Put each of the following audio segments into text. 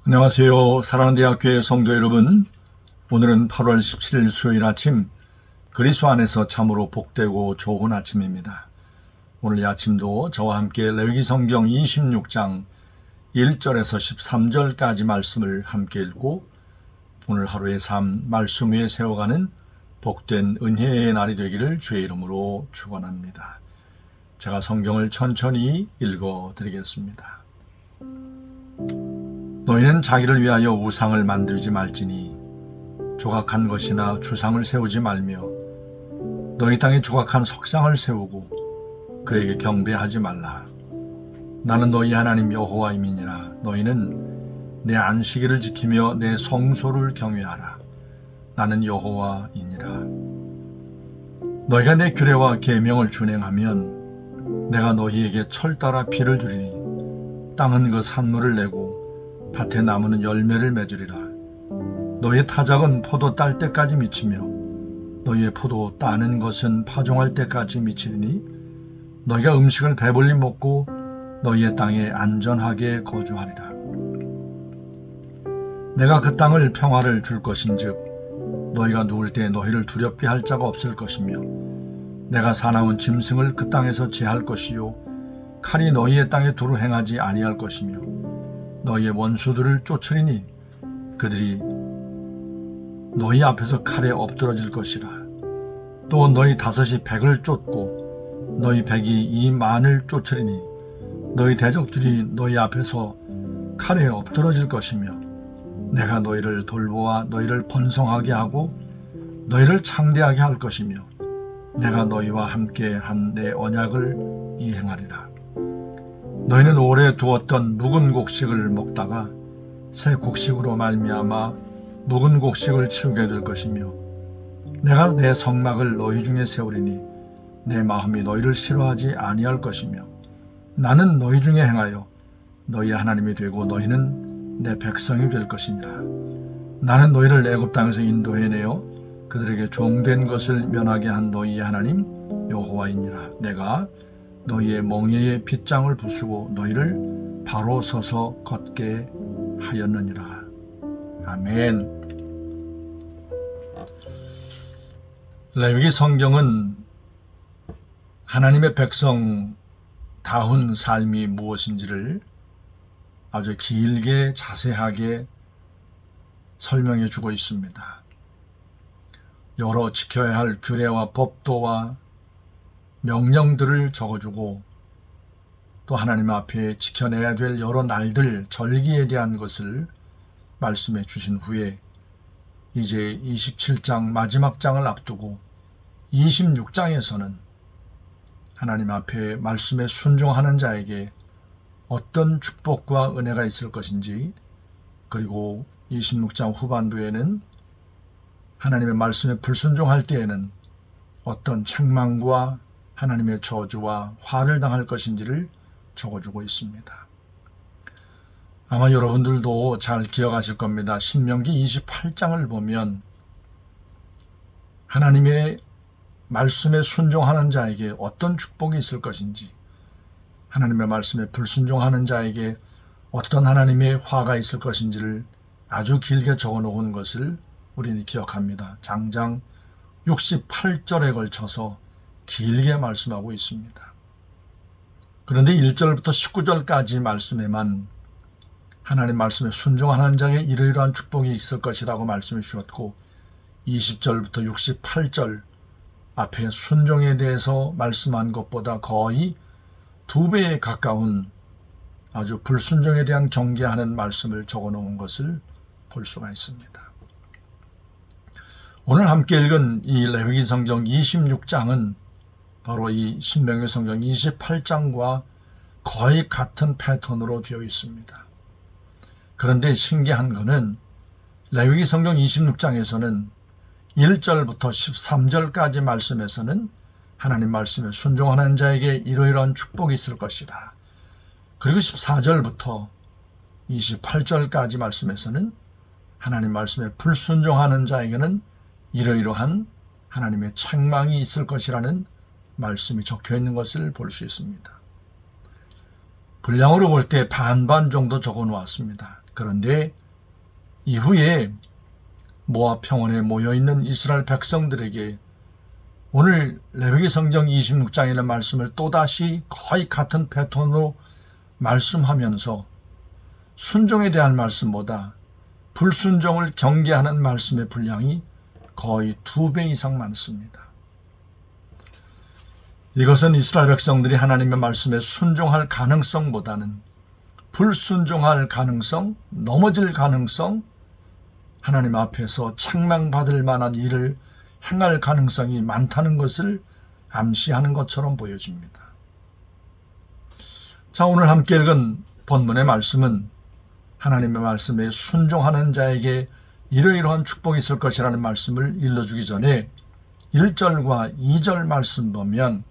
안녕하세요. 사랑하는 대학교의 성도 여러분, 오늘은 8월 17일 수요일 아침, 그리스도 안에서 참으로 복되고 좋은 아침입니다. 오늘 이 아침도 저와 함께 레위기 성경 26장 1절에서 13절까지 말씀을 함께 읽고 오늘 하루의 삶 말씀 위에 세워가는 복된 은혜의 날이 되기를 주의 이름으로 축원합니다. 제가 성경을 천천히 읽어드리겠습니다. 너희는 자기를 위하여 우상을 만들지 말지니 조각한 것이나 주상을 세우지 말며 너희 땅에 조각한 석상을 세우고 그에게 경배하지 말라. 나는 너희 하나님 여호와임이니라. 너희는 내 안식일을 지키며 내 성소를 경외하라. 나는 여호와이니라. 너희가 내 규례와 계명을 준행하면 내가 너희에게 철 따라 비를 주리니 땅은 그 산물을 내고 밭에 나무는 열매를 맺으리라. 너희의 타작은 포도 딸 때까지 미치며 너희의 포도 따는 것은 파종할 때까지 미치리니 너희가 음식을 배불리 먹고 너희의 땅에 안전하게 거주하리라. 내가 그 땅을 평화를 줄 것인즉 너희가 누울 때 너희를 두렵게 할 자가 없을 것이며 내가 사나운 짐승을 그 땅에서 제할 것이요 칼이 너희의 땅에 두루 행하지 아니할 것이며 너희의 원수들을 쫓으리니 그들이 너희 앞에서 칼에 엎드러질 것이라. 또 너희 다섯이 백을 쫓고 너희 백이 이 만을 쫓으리니 너희 대적들이 너희 앞에서 칼에 엎드러질 것이며 내가 너희를 돌보아 너희를 번성하게 하고 너희를 창대하게 할 것이며 내가 너희와 함께 한 내 언약을 이행하리라. 너희는 오래 두었던 묵은 곡식을 먹다가 새 곡식으로 말미암아 묵은 곡식을 치우게 될 것이며 내가 내 성막을 너희 중에 세우리니 내 마음이 너희를 싫어하지 아니할 것이며 나는 너희 중에 행하여 너희 하나님이 되고 너희는 내 백성이 될 것이니라. 나는 너희를 애굽 땅에서 인도해내어 그들에게 종된 것을 면하게 한 너희의 하나님 여호와이니라. 내가 너희의 멍에에 빗장을 부수고 너희를 바로 서서 걷게 하였느니라. 아멘. 레위기 성경은 하나님의 백성 다운 삶이 무엇인지를 아주 길게 자세하게 설명해 주고 있습니다. 여러 지켜야 할 규례와 법도와 명령들을 적어주고 또 하나님 앞에 지켜내야 될 여러 날들, 절기에 대한 것을 말씀해 주신 후에 이제 27장 마지막 장을 앞두고 26장에서는 하나님 앞에 말씀에 순종하는 자에게 어떤 축복과 은혜가 있을 것인지, 그리고 26장 후반부에는 하나님의 말씀에 불순종할 때에는 어떤 책망과 하나님의 저주와 화를 당할 것인지를 적어주고 있습니다. 아마 여러분들도 잘 기억하실 겁니다. 신명기 28장을 보면 하나님의 말씀에 순종하는 자에게 어떤 축복이 있을 것인지, 하나님의 말씀에 불순종하는 자에게 어떤 하나님의 화가 있을 것인지를 아주 길게 적어놓은 것을 우리는 기억합니다. 장장 68절에 걸쳐서 길게 말씀하고 있습니다. 그런데 1절부터 19절까지 말씀에만 하나님 말씀에 순종하는 자에게 이러이러한 축복이 있을 것이라고 말씀해 주셨고 20절부터 68절 앞에 순종에 대해서 말씀한 것보다 거의 2배에 가까운 아주 불순종에 대한 경계하는 말씀을 적어놓은 것을 볼 수가 있습니다. 오늘 함께 읽은 이 레위기 성경 26장은 바로 이 신명기 성경 28장과 거의 같은 패턴으로 되어 있습니다. 그런데 신기한 것은 레위기 성경 26장에서는 1절부터 13절까지 말씀에서는 하나님 말씀에 순종하는 자에게 이러이러한 축복이 있을 것이다. 그리고 14절부터 28절까지 말씀에서는 하나님 말씀에 불순종하는 자에게는 이러이러한 하나님의 책망이 있을 것이라는 말씀이 적혀 있는 것을 볼 수 있습니다. 분량으로 볼 때 반반 정도 적어 놓았습니다. 그런데 이후에 모압 평원에 모여있는 이스라엘 백성들에게 오늘 레위기 성경 26장에 있는 말씀을 또다시 거의 같은 패턴으로 말씀하면서 순종에 대한 말씀보다 불순종을 경계하는 말씀의 분량이 거의 2배 이상 많습니다. 이것은 이스라엘 백성들이 하나님의 말씀에 순종할 가능성보다는 불순종할 가능성, 넘어질 가능성, 하나님 앞에서 책망받을 만한 일을 행할 가능성이 많다는 것을 암시하는 것처럼 보여집니다. 자, 오늘 함께 읽은 본문의 말씀은 하나님의 말씀에 순종하는 자에게 이러이러한 축복이 있을 것이라는 말씀을 일러주기 전에 1절과 2절 말씀 보면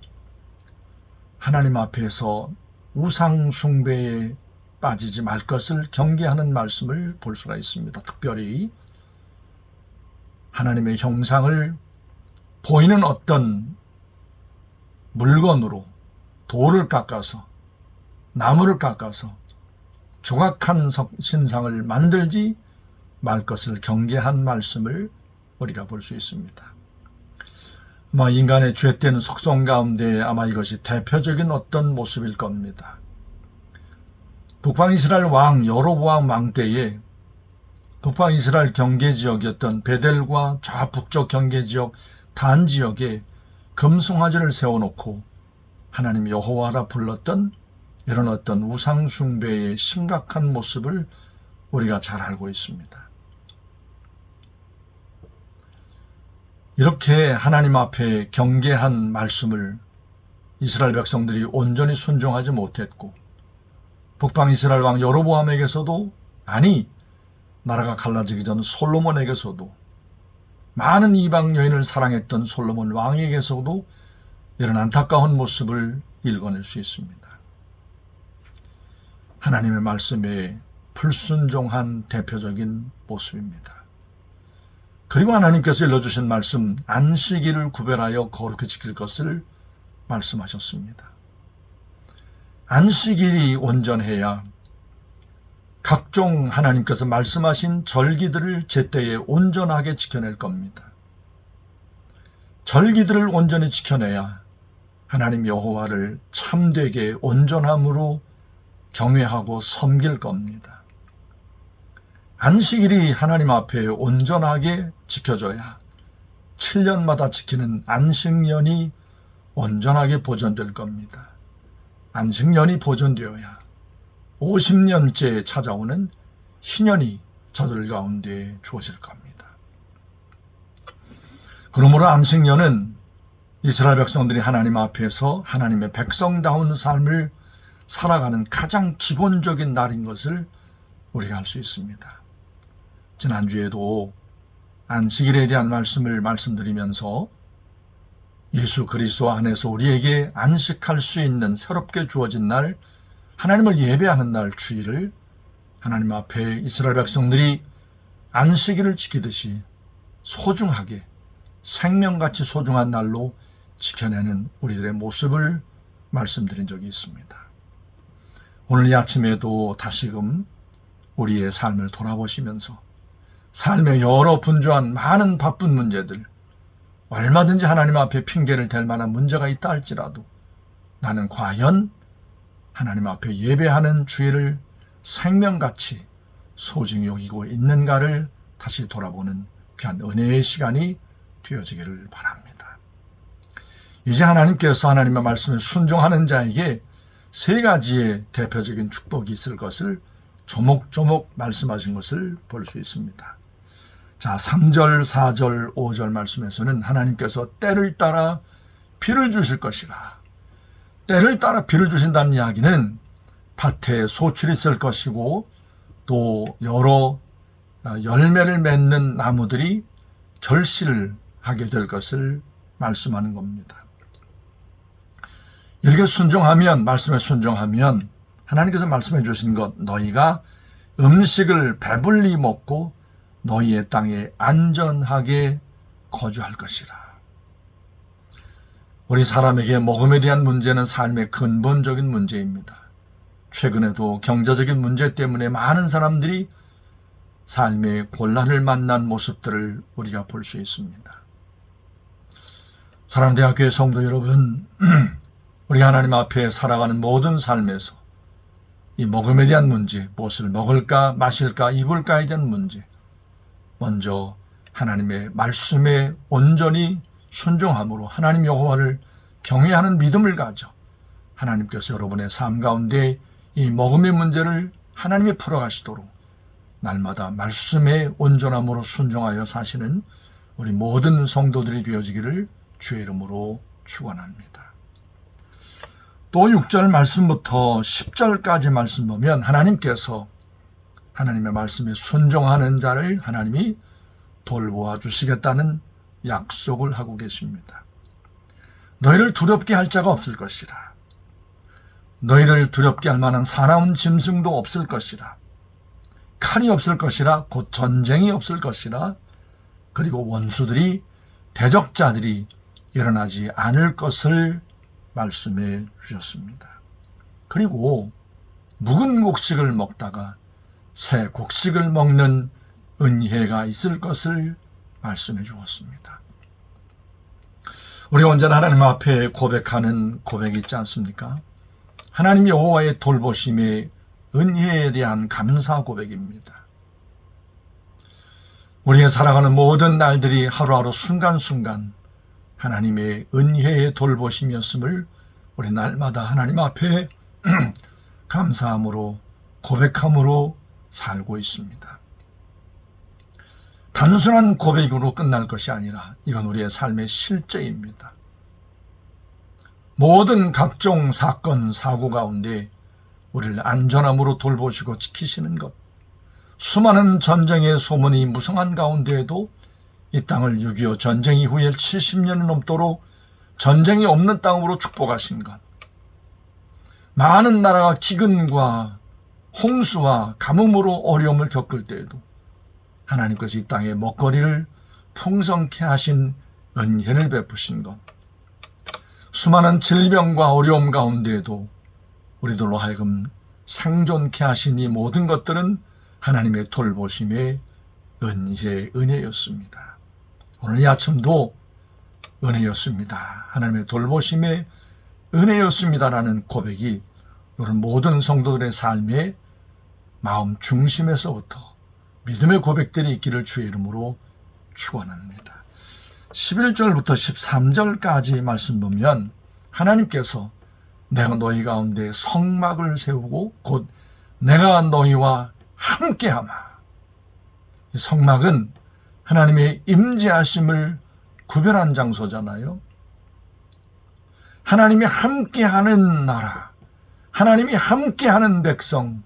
하나님 앞에서 우상 숭배에 빠지지 말 것을 경계하는 말씀을 볼 수가 있습니다. 특별히 하나님의 형상을 보이는 어떤 물건으로 돌을 깎아서 나무를 깎아서 조각한 신상을 만들지 말 것을 경계한 말씀을 우리가 볼 수 있습니다. 인간의 죄된 속성 가운데 아마 이것이 대표적인 어떤 모습일 겁니다. 북방 이스라엘 왕 여로보암 왕 때에 북방 이스라엘 경계지역이었던 베델과 좌북쪽 경계지역 단 지역에 금송아지를 세워놓고 하나님 여호와라 불렀던 이런 어떤 우상 숭배의 심각한 모습을 우리가 잘 알고 있습니다. 이렇게 하나님 앞에 경계한 말씀을 이스라엘 백성들이 온전히 순종하지 못했고 북방 이스라엘 왕 여로보암에게서도 나라가 갈라지기 전 솔로몬에게서도 많은 이방 여인을 사랑했던 솔로몬 왕에게서도 이런 안타까운 모습을 읽어낼 수 있습니다. 하나님의 말씀에 불순종한 대표적인 모습입니다. 그리고 하나님께서 일러주신 말씀 안식일을 구별하여 거룩히 지킬 것을 말씀하셨습니다. 안식일이 온전해야 각종 하나님께서 말씀하신 절기들을 제때에 온전하게 지켜낼 겁니다. 절기들을 온전히 지켜내야 하나님 여호와를 참되게 온전함으로 경외하고 섬길 겁니다. 안식일이 하나님 앞에 온전하게 지켜져야 7년마다 지키는 안식년이 온전하게 보존될 겁니다. 안식년이 보존되어야 50년째 찾아오는 희년이 저들 가운데 주어질 겁니다. 그러므로 안식년은 이스라엘 백성들이 하나님 앞에서 하나님의 백성다운 삶을 살아가는 가장 기본적인 날인 것을 우리가 알 수 있습니다. 지난주에도 안식일에 대한 말씀을 말씀드리면서 예수 그리스도 안에서 우리에게 안식할 수 있는 새롭게 주어진 날, 하나님을 예배하는 날 주일을 하나님 앞에 이스라엘 백성들이 안식일을 지키듯이 소중하게 생명같이 소중한 날로 지켜내는 우리들의 모습을 말씀드린 적이 있습니다. 오늘 이 아침에도 다시금 우리의 삶을 돌아보시면서 삶의 여러 분주한 많은 바쁜 문제들, 얼마든지 하나님 앞에 핑계를 댈 만한 문제가 있다 할지라도 나는 과연 하나님 앞에 예배하는 주일을 생명같이 소중히 여기고 있는가를 다시 돌아보는 귀한 은혜의 시간이 되어지기를 바랍니다. 이제 하나님께서 하나님의 말씀을 순종하는 자에게 3가지의 대표적인 축복이 있을 것을 조목조목 말씀하신 것을 볼 수 있습니다. 자, 3절, 4절, 5절 말씀에서는 하나님께서 때를 따라 비를 주실 것이라. 때를 따라 비를 주신다는 이야기는 밭에 소출이 있을 것이고 또 여러 열매를 맺는 나무들이 결실을 하게 될 것을 말씀하는 겁니다. 이렇게 순종하면, 말씀에 순종하면 하나님께서 말씀해 주신 것, 너희가 음식을 배불리 먹고 너희의 땅에 안전하게 거주할 것이라. 우리 사람에게 먹음에 대한 문제는 삶의 근본적인 문제입니다. 최근에도 경제적인 문제 때문에 많은 사람들이 삶의 곤란을 만난 모습들을 우리가 볼 수 있습니다. 사랑하는 대학교의 성도 여러분, 우리 하나님 앞에 살아가는 모든 삶에서 이 먹음에 대한 문제, 무엇을 먹을까, 마실까, 입을까에 대한 문제, 먼저 하나님의 말씀에 온전히 순종함으로 하나님 여호와를 경외하는 믿음을 가져 하나님께서 여러분의 삶 가운데 이 먹음의 문제를 하나님이 풀어가시도록 날마다 말씀에 온전함으로 순종하여 사시는 우리 모든 성도들이 되어지기를 주의 이름으로 축원합니다. 또 6절 말씀부터 10절까지 말씀 보면 하나님께서 하나님의 말씀에 순종하는 자를 하나님이 돌보아 주시겠다는 약속을 하고 계십니다. 너희를 두렵게 할 자가 없을 것이라. 너희를 두렵게 할 만한 사나운 짐승도 없을 것이라. 칼이 없을 것이라. 곧 전쟁이 없을 것이라. 그리고 원수들이 대적자들이 일어나지 않을 것을 말씀해 주셨습니다. 그리고 묵은 곡식을 먹다가 새 곡식을 먹는 은혜가 있을 것을 말씀해 주었습니다. 우리가 언제나 하나님 앞에 고백하는 고백이 있지 않습니까? 하나님 여호와의 돌보심의 은혜에 대한 감사 고백입니다. 우리의 살아가는 모든 날들이 하루하루 순간순간 하나님의 은혜의 돌보심이었음을 우리 날마다 하나님 앞에 감사함으로 고백함으로 살고 있습니다. 단순한 고백으로 끝날 것이 아니라 이건 우리의 삶의 실제입니다. 모든 각종 사건, 사고 가운데 우리를 안전함으로 돌보시고 지키시는 것, 수많은 전쟁의 소문이 무성한 가운데에도 이 땅을 6.25 전쟁 이후에 70년이 넘도록 전쟁이 없는 땅으로 축복하신 것, 많은 나라가 기근과 홍수와 가뭄으로 어려움을 겪을 때에도 하나님께서 이 땅에 먹거리를 풍성케 하신 은혜를 베푸신 것, 수많은 질병과 어려움 가운데에도 우리들로 하여금 생존케 하신 이 모든 것들은 하나님의 돌보심의 은혜였습니다. 오늘 이 아침도 은혜였습니다. 하나님의 돌보심의 은혜였습니다라는 고백이 우리 모든 성도들의 삶의 마음 중심에서부터 믿음의 고백들이 있기를 주의 이름으로 축원합니다. 11절부터 13절까지 말씀 보면 하나님께서 내가 너희 가운데 성막을 세우고 곧 내가 너희와 함께하마. 이 성막은 하나님의 임재하심을 구별한 장소잖아요. 하나님이 함께하는 나라, 하나님이 함께하는 백성,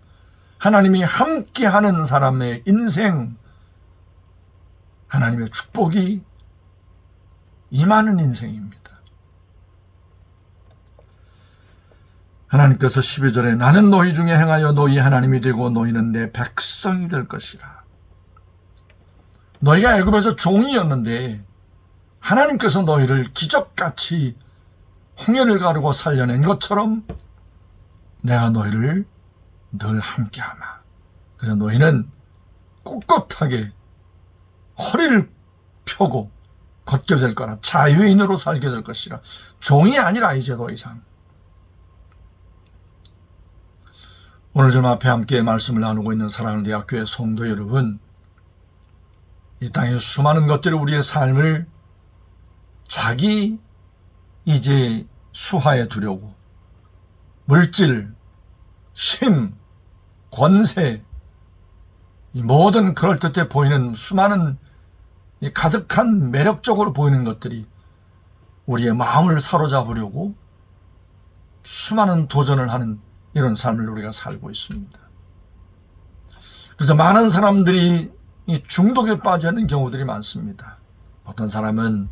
하나님이 함께하는 사람의 인생, 하나님의 축복이 임하는 인생입니다. 하나님께서 12절에 나는 너희 중에 행하여 너희 하나님이 되고 너희는 내 백성이 될 것이라. 너희가 애굽에서 종이었는데 하나님께서 너희를 기적같이 홍해를 가르고 살려낸 것처럼 내가 너희를 늘 함께하마. 그래서 너희는 꿋꿋하게 허리를 펴고 걷게 될 거라. 자유인으로 살게 될 것이라. 종이 아니라 이제 더 이상. 오늘 좀 앞에 함께 말씀을 나누고 있는 사랑하는 대학교의 성도 여러분, 이 땅의 수많은 것들이 우리의 삶을 자기 이제 수하에 두려고 물질, 힘, 권세, 이 모든 그럴듯해 보이는 수많은 이 가득한 매력적으로 보이는 것들이 우리의 마음을 사로잡으려고 수많은 도전을 하는 이런 삶을 우리가 살고 있습니다. 그래서 많은 사람들이 이 중독에 빠져 있는 경우들이 많습니다. 어떤 사람은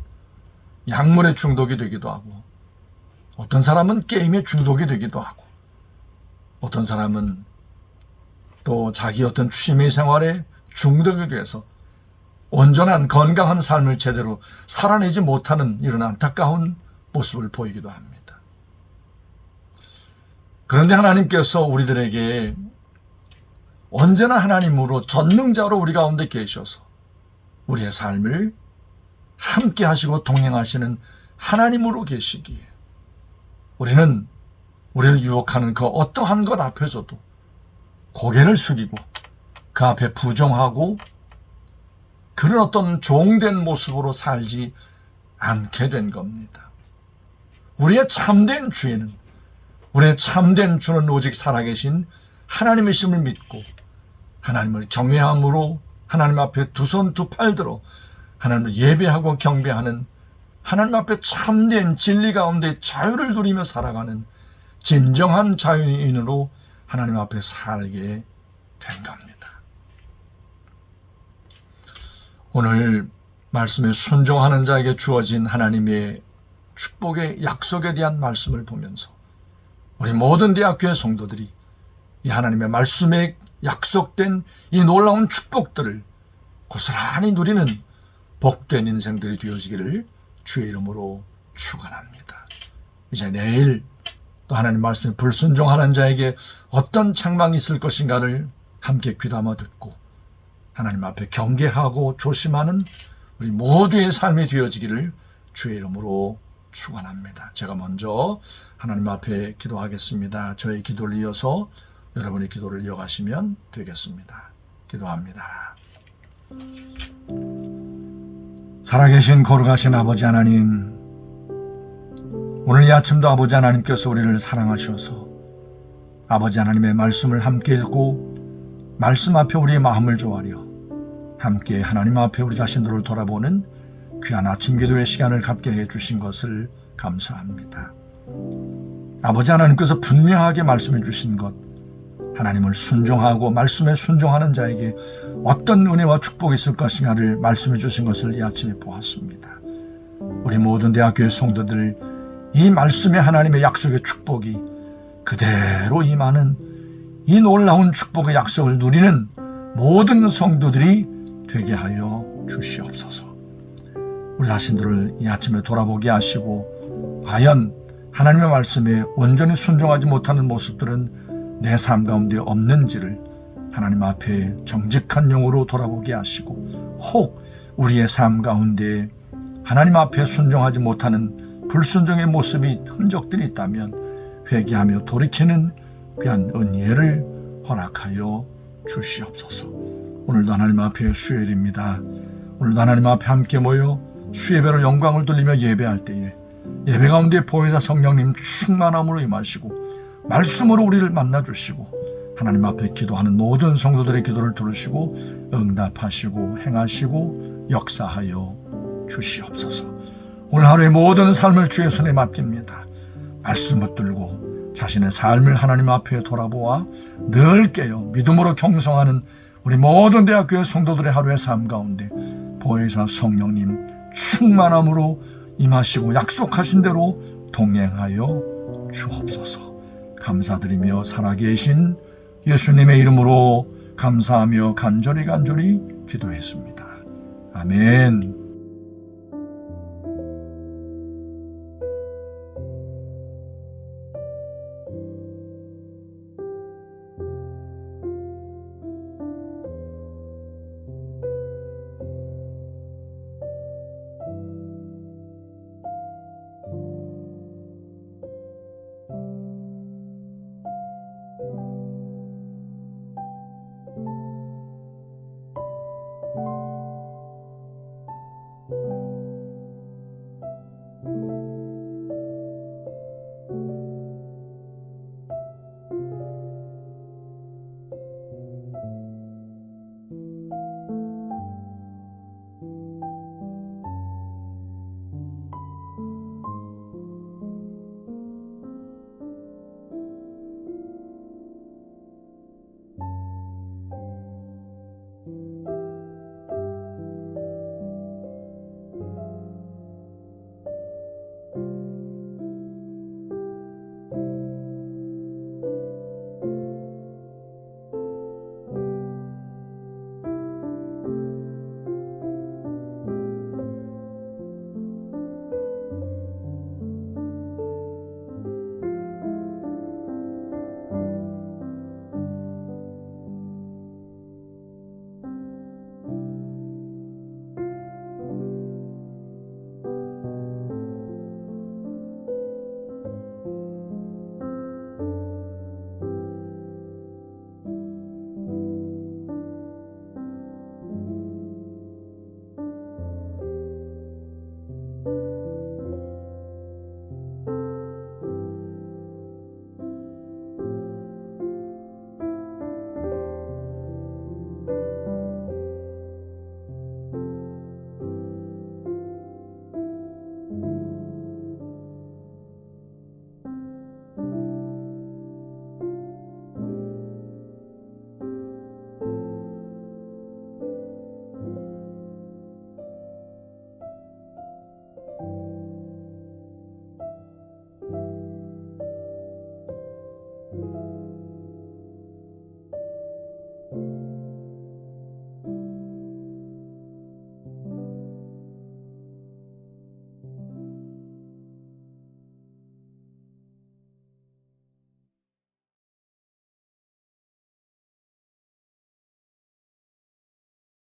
약물에 중독이 되기도 하고, 어떤 사람은 게임에 중독이 되기도 하고, 어떤 사람은 또 자기 어떤 취미 생활에 중독이 돼서 온전한 건강한 삶을 제대로 살아내지 못하는 이런 안타까운 모습을 보이기도 합니다. 그런데 하나님께서 우리들에게 언제나 하나님으로 전능자로 우리 가운데 계셔서 우리의 삶을 함께 하시고 동행하시는 하나님으로 계시기에 우리는 우리를 유혹하는 그 어떠한 것 앞에서도 고개를 숙이고 그 앞에 부정하고 그런 어떤 종된 모습으로 살지 않게 된 겁니다. 우리의 참된 주인은, 우리의 참된 주는 오직 살아계신 하나님이심을 믿고 하나님을 경외함으로 하나님 앞에 두 손 두 팔 들어 하나님을 예배하고 경배하는, 하나님 앞에 참된 진리 가운데 자유를 누리며 살아가는 진정한 자유인으로 하나님 앞에 살게 된 겁니다. 오늘 말씀에 순종하는 자에게 주어진 하나님의 축복의 약속에 대한 말씀을 보면서 우리 모든 대학교의 성도들이 이 하나님의 말씀에 약속된 이 놀라운 축복들을 고스란히 누리는 복된 인생들이 되어지기를 주의 이름으로 축원합니다. 이제 내일 또 하나님 말씀에 불순종하는 자에게 어떤 책망이 있을 것인가를 함께 귀담아 듣고 하나님 앞에 경계하고 조심하는 우리 모두의 삶이 되어지기를 주의 이름으로 축원합니다. 제가 먼저 하나님 앞에 기도하겠습니다. 저의 기도를 이어서 여러분의 기도를 이어가시면 되겠습니다. 기도합니다. 살아계신 거룩하신 아버지 하나님, 오늘 이 아침도 아버지 하나님께서 우리를 사랑하셔서 아버지 하나님의 말씀을 함께 읽고 말씀 앞에 우리의 마음을 조아려 함께 하나님 앞에 우리 자신들을 돌아보는 귀한 아침 기도의 시간을 갖게 해주신 것을 감사합니다. 아버지 하나님께서 분명하게 말씀해 주신 것, 하나님을 순종하고 말씀에 순종하는 자에게 어떤 은혜와 축복이 있을 것인가를 말씀해 주신 것을 이 아침에 보았습니다. 우리 모든 대학교의 성도들, 이 말씀의 하나님의 약속의 축복이 그대로 임하는 이 놀라운 축복의 약속을 누리는 모든 성도들이 되게 하여 주시옵소서. 우리 자신들을 이 아침에 돌아보게 하시고 과연 하나님의 말씀에 온전히 순종하지 못하는 모습들은 내 삶 가운데 없는지를 하나님 앞에 정직한 영으로 돌아보게 하시고, 혹 우리의 삶 가운데 하나님 앞에 순종하지 못하는 불순종의 모습이 흔적들이 있다면 회개하며 돌이키는 귀한 은혜를 허락하여 주시옵소서. 오늘도 하나님 앞에 수요일입니다. 오늘도 하나님 앞에 함께 모여 수예배로 영광을 돌리며 예배할 때에 예배 가운데 보혜사 성령님 충만함으로 임하시고 말씀으로 우리를 만나주시고 하나님 앞에 기도하는 모든 성도들의 기도를 들으시고 응답하시고 행하시고 역사하여 주시옵소서. 오늘 하루의 모든 삶을 주의 손에 맡깁니다. 말씀 붙들고 자신의 삶을 하나님 앞에 돌아보아 늘 깨어 믿음으로 경성하는 우리 모든 대학교의 성도들의 하루의 삶 가운데 보혜사 성령님 충만함으로 임하시고 약속하신 대로 동행하여 주옵소서. 감사드리며 살아계신 예수님의 이름으로 감사하며 간절히 기도했습니다. 아멘.